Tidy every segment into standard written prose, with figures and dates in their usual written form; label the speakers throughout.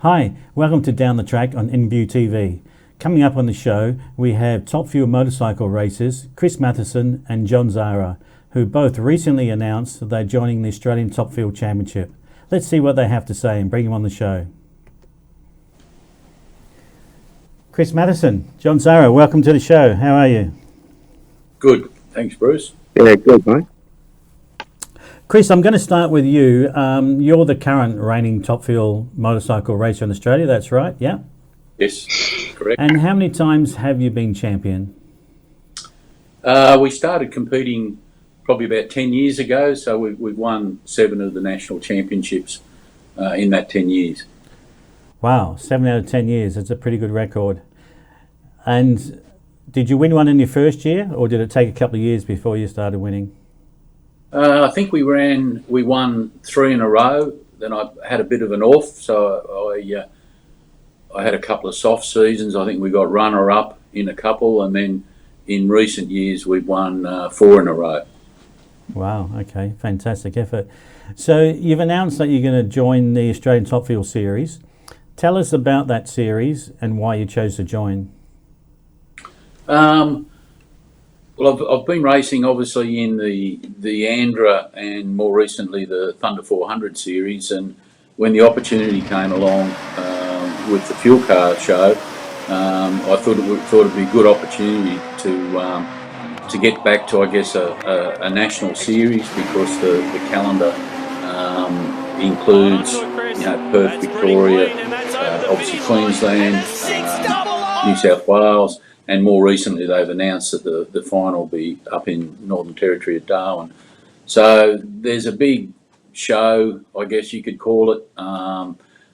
Speaker 1: Hi, welcome to Down the Track on InView TV. Coming up on the show, we have top fuel motorcycle racers Chris Matheson and John Zahra, who both recently announced that they're joining the Australian Top Fuel Championship. Let's see what they have to say and bring them on the show. Chris Matheson, John Zahra, welcome to the show. How are you?
Speaker 2: Good. Thanks, Bruce.
Speaker 3: Yeah, good, mate.
Speaker 1: Chris, I'm going to start with you. You're the current reigning top fuel motorcycle racer in Australia, that's right, yeah?
Speaker 2: Yes, correct.
Speaker 1: And how many times have you been champion?
Speaker 2: We started competing probably about 10 years ago, so we've won 7 of the national championships in that 10 years.
Speaker 1: Wow, 7 out of 10 years, that's a pretty good record. And did you win one in your first year, or did it take a couple of years before you started winning?
Speaker 2: I think we won 3 in a row. Then I had a bit of an off, so I had a couple of soft seasons. I think we got runner-up in a couple, and then in recent years we've won 4 in a row.
Speaker 1: Wow, okay, fantastic effort. So you've announced that you're going to join the Australian Top Fuel Series. Tell us about that series and why you chose to join.
Speaker 2: Well, I've been racing obviously in the Andra and more recently the Thunder 400 series, and when the opportunity came along with the fuel car show, I thought it'd be a good opportunity to get back to, I guess, a national series, because the calendar includes Perth, Victoria, obviously Queensland, New South Wales. And more recently, they've announced that the final will be up in Northern Territory at Darwin. So there's a big show, I guess you could call it,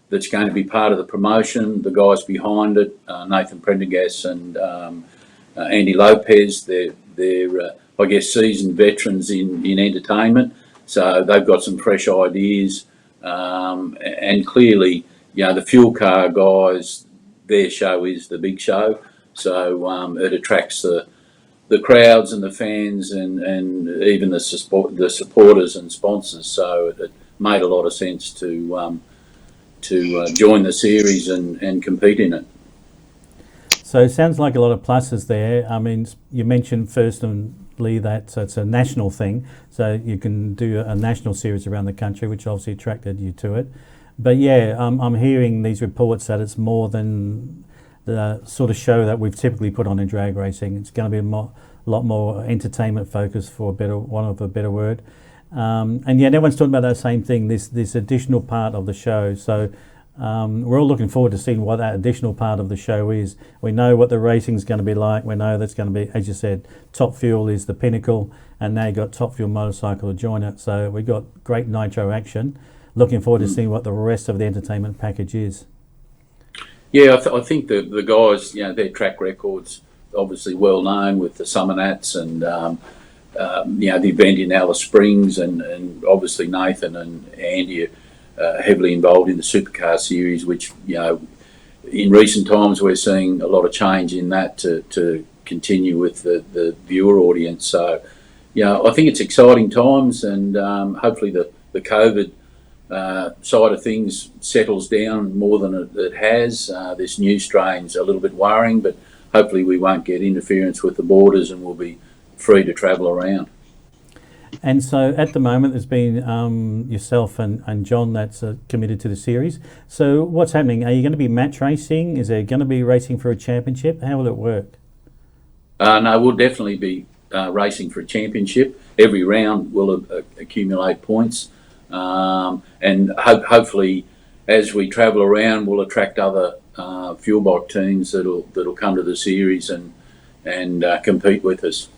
Speaker 2: that's going to be part of the promotion. The guys behind it, Nathan Prendergast and Andy Lopez, they're I guess, seasoned veterans in entertainment. So they've got some fresh ideas. And clearly, the fuel car guys, their show is the big show. So it attracts the crowds and the fans and even the supporters and sponsors. So it made a lot of sense to join the series and compete in it.
Speaker 1: So it sounds like a lot of pluses there. I mean, you mentioned firstly that it's a national thing, so you can do a national series around the country, which obviously attracted you to it. But yeah, I'm hearing these reports that it's more than the sort of show that we've typically put on in drag racing. It's going to be a lot more entertainment focused, for want of a better word. And yeah, everyone's talking about that same thing, this additional part of the show. So we're all looking forward to seeing what that additional part of the show is. We know what the racing's going to be like. We know that's going to be, as you said, Top Fuel is the pinnacle, and now you've got Top Fuel Motorcycle to join it. So we've got great nitro action. Looking forward to seeing what the rest of the entertainment package is.
Speaker 2: Yeah, I think the guys, their track record's obviously well known with the Summer Nats and the event in Alice Springs, and obviously Nathan and Andy are heavily involved in the supercar series, which in recent times we're seeing a lot of change in that to continue with the viewer audience. So I think it's exciting times, and hopefully the COVID side of things settles down more than it has. This new strain's a little bit worrying, but hopefully we won't get interference with the borders and we'll be free to travel around.
Speaker 1: And so at the moment there's been yourself and John that's committed to the series. So what's happening? Are you going to be match racing? Is there going to be racing for a championship? How will it work?
Speaker 2: No, we'll definitely be racing for a championship. Every round will accumulate points. And hopefully, as we travel around, we'll attract other fuel bike teams that'll come to the series and compete with us.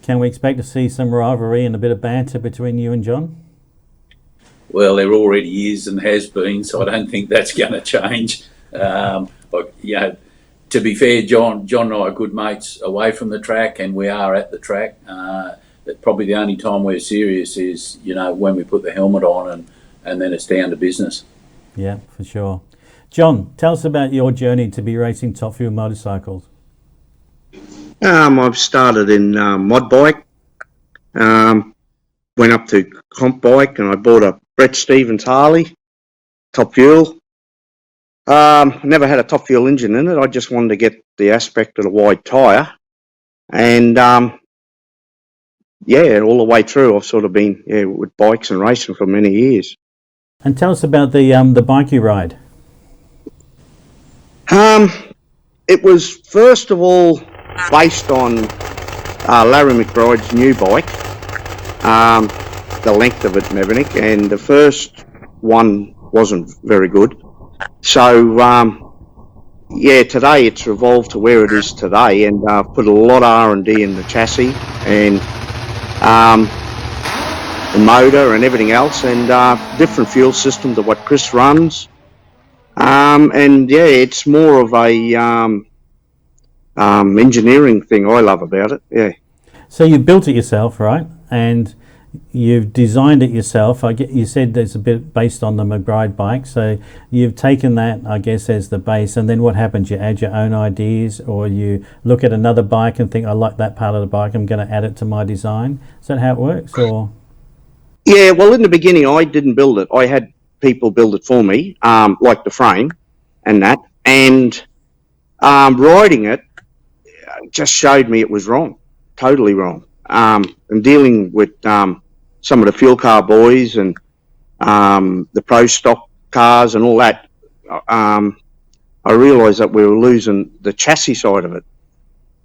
Speaker 1: Can we expect to see some rivalry and a bit of banter between you and John?
Speaker 2: Well, there already is and has been, so I don't think that's going to change. To be fair, John and I are good mates away from the track, and we are at the track. Probably the only time we're serious is, when we put the helmet on and then it's down to business.
Speaker 1: Yeah, for sure. John, tell us about your journey to be racing top fuel motorcycles.
Speaker 3: I've started in mod bike, went up to comp bike, and I bought a Brett Stevens Harley, top fuel, Never had a top fuel engine in it. I just wanted to get the aspect of the wide tyre. And, all the way through, I've sort of been with bikes and racing for many years.
Speaker 1: And tell us about the bike you ride.
Speaker 3: It was first of all based on Larry McBride's new bike, the length of it and everything, and the first one wasn't very good. So, today it's evolved to where it is today, and put a lot of R&D in the chassis and the motor and everything else, and different fuel system to what Chris runs. It's more of a engineering thing I love about it. Yeah.
Speaker 1: So you built it yourself, right? And you've designed it yourself. You said it's a bit based on the McBride bike. So you've taken that, I guess, as the base. And then what happens? You add your own ideas, or you look at another bike and think, I like that part of the bike, I'm going to add it to my design. Is that how it works? Or?
Speaker 3: Yeah, well, in the beginning, I didn't build it. I had people build it for me, like the frame and that. And riding it just showed me it was wrong, totally wrong. And dealing with some of the fuel car boys and the pro stock cars and all that, I realised that we were losing the chassis side of it.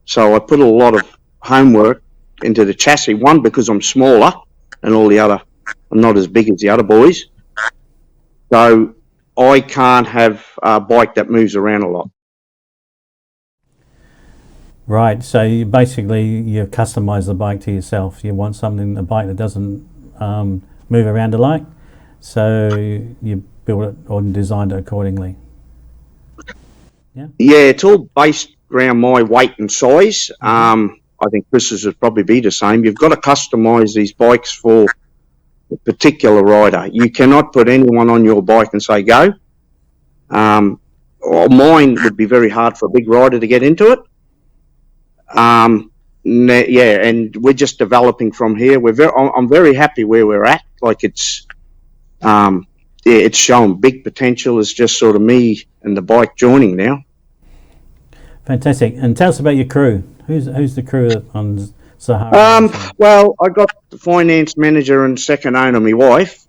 Speaker 3: So I put a lot of homework into the chassis, one, because I'm smaller and all the other, I'm not as big as the other boys. So I can't have a bike that moves around a lot.
Speaker 1: Right, so you customise the bike to yourself. You want a bike that doesn't move around a lot, so you build it or design it accordingly. Yeah,
Speaker 3: it's all based around my weight and size. I think Chris's would probably be the same. You've got to customise these bikes for a particular rider. You cannot put anyone on your bike and say go. Or mine would be very hard for a big rider to get into it. And we're just developing from here. I'm very happy where we're at. Like it's showing big potential. It's just sort of me and the bike joining now.
Speaker 1: Fantastic. And tell us about your crew. Who's the crew on Zahra?
Speaker 3: Well, I got the finance manager and second owner, my wife.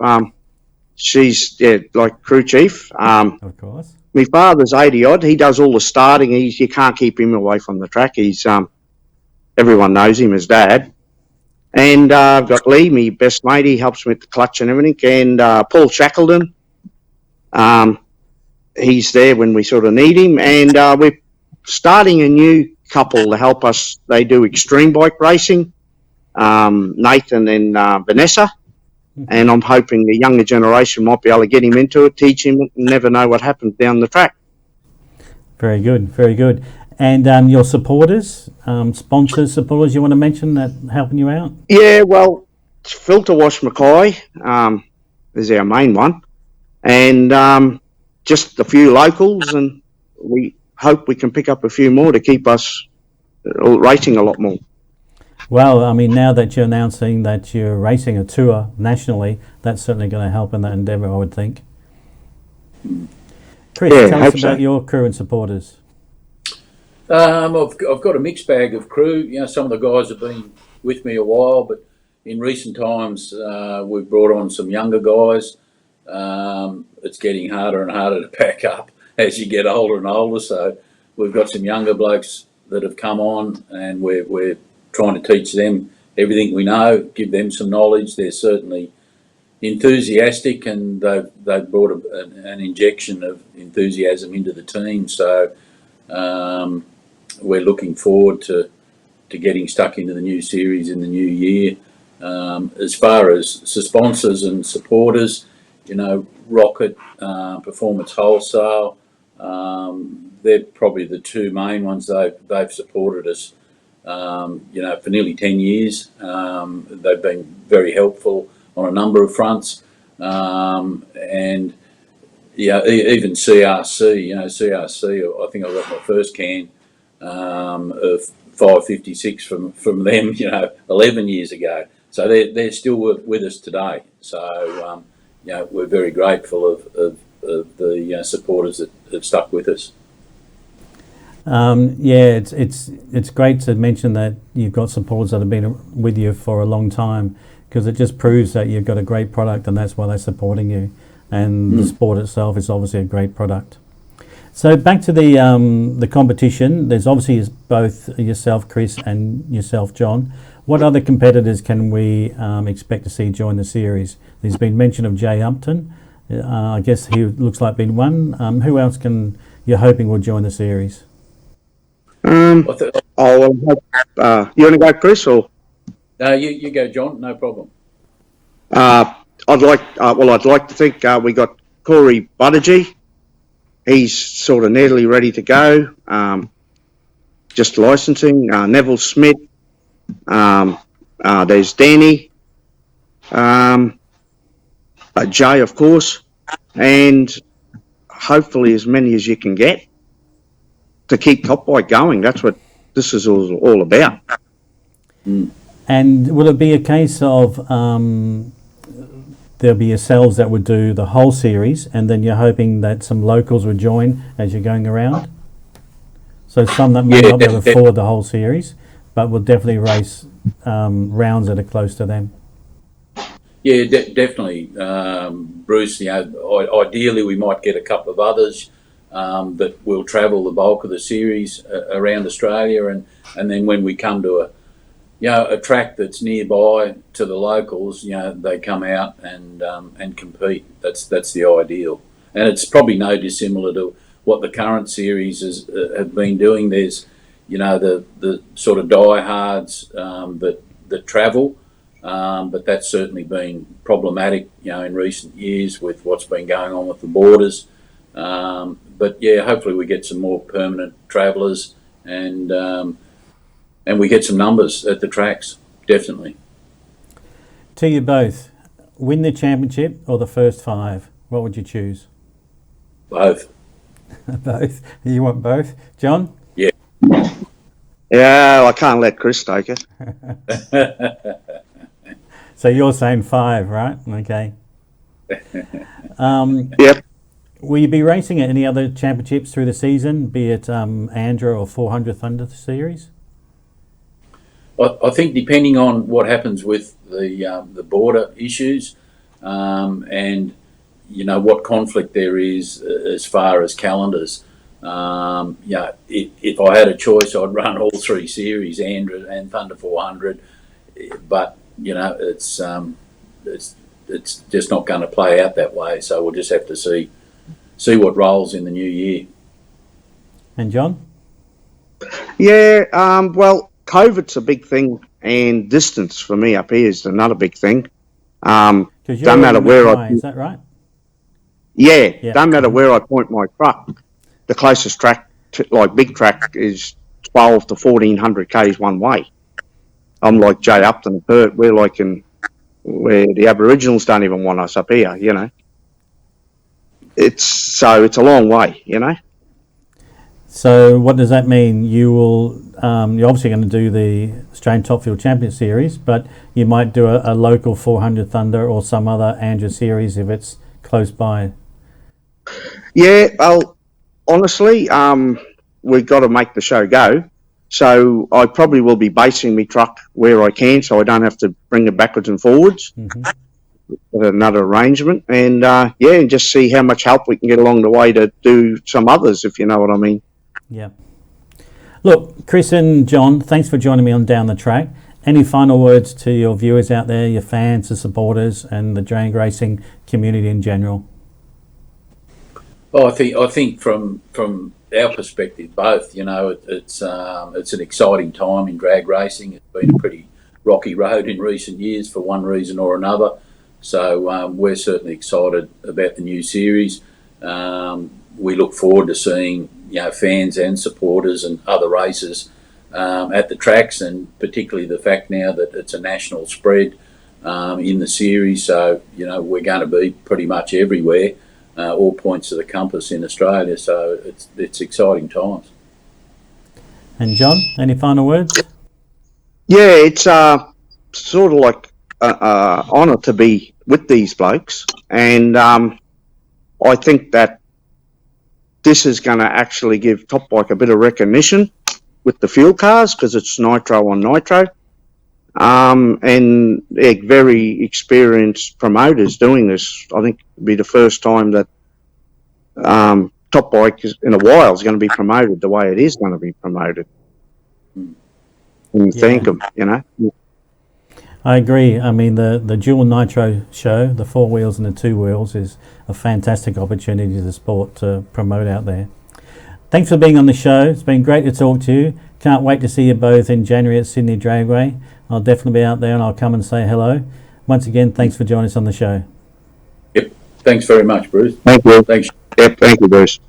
Speaker 3: She's like crew chief.
Speaker 1: Of course.
Speaker 3: My father's 80 odd. He does all the starting. You can't keep him away from the track. He's everyone knows him as Dad. And I've got Lee, my best mate. He helps me with the clutch and everything. And Paul Shackleton. He's there when we sort of need him. And we're starting a new couple to help us. They do extreme bike racing. Nathan and Vanessa. And I'm hoping the younger generation might be able to get him into it, teach him it, and never know what happens down the track.
Speaker 1: Very good, very good. And your supporters, sponsors, supporters you want to mention that helping you out?
Speaker 3: Yeah, well, Filter Wash Mackay is our main one. And just a few locals, and we hope we can pick up a few more to keep us racing a lot more.
Speaker 1: Well, I mean, now that you're announcing that you're racing a tour nationally, that's certainly going to help in that endeavour, I would think. Chris, tell us about your crew and supporters.
Speaker 2: I've got a mixed bag of crew. You know, some of the guys have been with me a while, but in recent times we've brought on some younger guys. It's getting harder and harder to pack up as you get older and older. So we've got some younger blokes that have come on, and we're trying to teach them everything we know, give them some knowledge. They're certainly enthusiastic, and they've brought an injection of enthusiasm into the team. So we're looking forward to getting stuck into the new series in the new year. As far as sponsors and supporters, you know, Rocket, Performance Wholesale, they're probably the two main ones. They've supported us for nearly 10 years. They've been very helpful on a number of fronts. And even CRC, CRC, I think I got my first can of 556 from them, 11 years ago. So they're still with us today. So, we're very grateful of the supporters that have stuck with us.
Speaker 1: It's great to mention that you've got supporters that have been with you for a long time, because it just proves that you've got a great product, and that's why they're supporting you. And the sport itself is obviously a great product. So back to the competition. There's obviously both yourself, Chris, and yourself, John. What other competitors can we expect to see join the series? There's been mention of Jay Upton. I guess he looks like being one. Who else you're hoping will join the series?
Speaker 3: You want to go, Chris, or?
Speaker 2: No, you go, John. No problem.
Speaker 3: I'd like to think we got Corey Buttigieg. He's sort of nearly ready to go. Just licensing. Neville Smith. There's Danny. Jay, of course, and hopefully as many as you can get to keep Top Bike going. That's what this is all about.
Speaker 1: And will it be a case of there'll be yourselves that would do the whole series, and then you're hoping that some locals would join as you're going around? So some that may not be able to afford the whole series, but will definitely race rounds that are close to them.
Speaker 2: Yeah, definitely, Bruce. Ideally we might get a couple of others that will travel the bulk of the series around Australia, and then when we come to a track that's nearby to the locals, they come out and compete. That's the ideal, and it's probably no dissimilar to what the current series have been doing. There's the sort of diehards that travel, but that's certainly been problematic in recent years with what's been going on with the borders. But yeah, hopefully we get some more permanent travellers and we get some numbers at the tracks, definitely.
Speaker 1: To you both, win the championship or the first 5? What would you choose?
Speaker 2: Both.
Speaker 1: Both? You want both? John?
Speaker 2: Yeah.
Speaker 3: Yeah, I can't let Chris take it.
Speaker 1: So you're saying 5, right? Okay.
Speaker 3: Yep.
Speaker 1: Will you be racing at any other championships through the season, be it Andrew or 400 Thunder Series?
Speaker 2: I think depending on what happens with the border issues and what conflict there is as far as calendars, if I had a choice, I'd run all 3 series, Andrew and Thunder 400, but it's just not going to play out that way. So we'll just have to see what rolls in the new year.
Speaker 1: And John?
Speaker 3: Yeah, well, COVID's a big thing, and distance for me up here is another big thing. Don't matter where
Speaker 1: is that right?
Speaker 3: Yeah, don't matter where I point my truck. The closest track, big track, is 12 to 1400 k's one way. I'm like Jay Upton and Bert. We're like where the Aboriginals don't even want us up here. It's a long way.
Speaker 1: So what does that mean? You're obviously going to do the Australian Top Fuel Champion Series, but you might do a local 400 Thunder or some other Andrew series if it's close by.
Speaker 3: Yeah, well, honestly, we've got to make the show go. So I probably will be basing my truck where I can, so I don't have to bring it backwards and forwards. With another arrangement, and and just see how much help we can get along the way to do some others, if you know what I mean.
Speaker 1: Yeah. Look, Chris and John, thanks for joining me on Down the Track. Any final words to your viewers out there, your fans, the supporters, and the drag racing community in general?
Speaker 2: Well, I think from our perspective, both. It's an exciting time in drag racing. It's been a pretty rocky road in recent years for one reason or another. So we're certainly excited about the new series. We look forward to seeing fans and supporters and other racers at the tracks, and particularly the fact now that it's a national spread in the series. So we're going to be pretty much everywhere, all points of the compass in Australia. So it's exciting times.
Speaker 1: And John, any final words?
Speaker 3: Yeah, it's sort of like honour to be with these blokes, and I think that this is going to actually give Top Bike a bit of recognition with the fuel cars because it's nitro on nitro. And they're very experienced promoters doing this. I think it'll be the first time that Top Bike in a while is going to be promoted the way it is going to be promoted. And thank them, you know.
Speaker 1: I agree. I mean, the dual nitro show, the 4 wheels and the 2 wheels, is a fantastic opportunity to the sport to promote out there. Thanks for being on the show. It's been great to talk to you. Can't wait to see you both in January at Sydney Dragway. I'll definitely be out there and I'll come and say hello. Once again, thanks for joining us on the show.
Speaker 2: Yep. Thanks very much, Bruce.
Speaker 3: Thank you.
Speaker 2: Thanks.
Speaker 3: Yep, thank you, Bruce.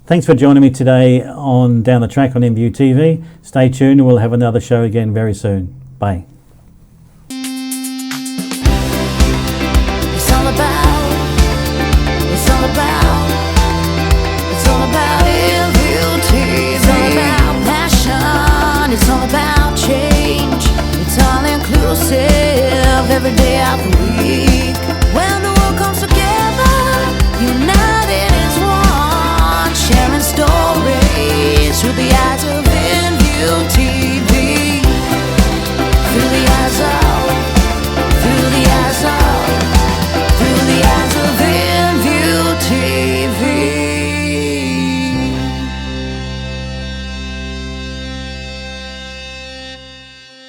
Speaker 1: Thanks for joining me today on Down the Track on MView TV. Stay tuned and we'll have another show again very soon. Bye.
Speaker 4: It's all about MVT. It's all about passion. It's all about change. It's all inclusive every day of the week. Well,